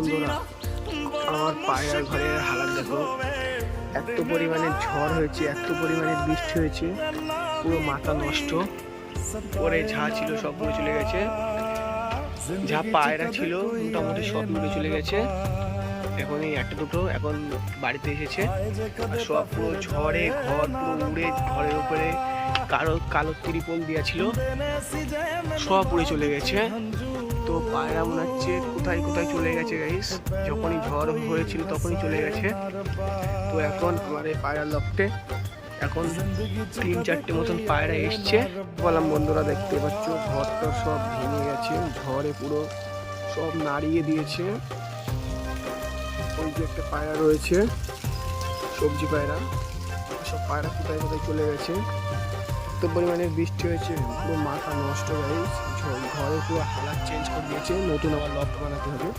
বন্ধুরা, আমার পায়রার ঘরের হালাত দেখো। এত পরিমাণে ঝড় হয়েছে, এত পরিমাণে বৃষ্টি হয়েছে, পুরো মাথা নষ্ট। পরে যা ছিল সব উড়ে চলে গেছে, যা পায়রা ছিল মোটামুটি সব উড়ে চলে গেছে। এখন এই একটা দুটো এখন বাড়িতে এসেছে, আর সব পুরো ঝড়ে ঘর পুরো উড়ে, ঘরের উপরে কালো কালো ত্রিপল দেওয়া ছিল, সব উড়ে চলে গেছে। তো পায়রা মনে হচ্ছে কোথায় কোথায় চলে গেছে গাইস। যখনই ঝড় হয়েছিল তখনই চলে গেছে। তো এখন আমার এই পায়রা লফটে এখন 3-4টে মতন পায়রা এসছে। বললাম বন্ধুরা, দেখতে পাচ্ছ ঘরটা সব ভেঙে গেছে, ঝড়ে পুরো সব নাড়িয়ে দিয়েছে। ওই যে একটা পায়রা রয়েছে, সবজি পায়রা, সব পায়রা কোথায় কোথায় চলে গেছে। এত পরিমাণে বৃষ্টি হয়েছে, পুরো মাথা নষ্ট গাইস। ঘরে পুরো হালাত চেঞ্জ করে দিয়েছে, নতুন আবার লফট বানাতে হবে।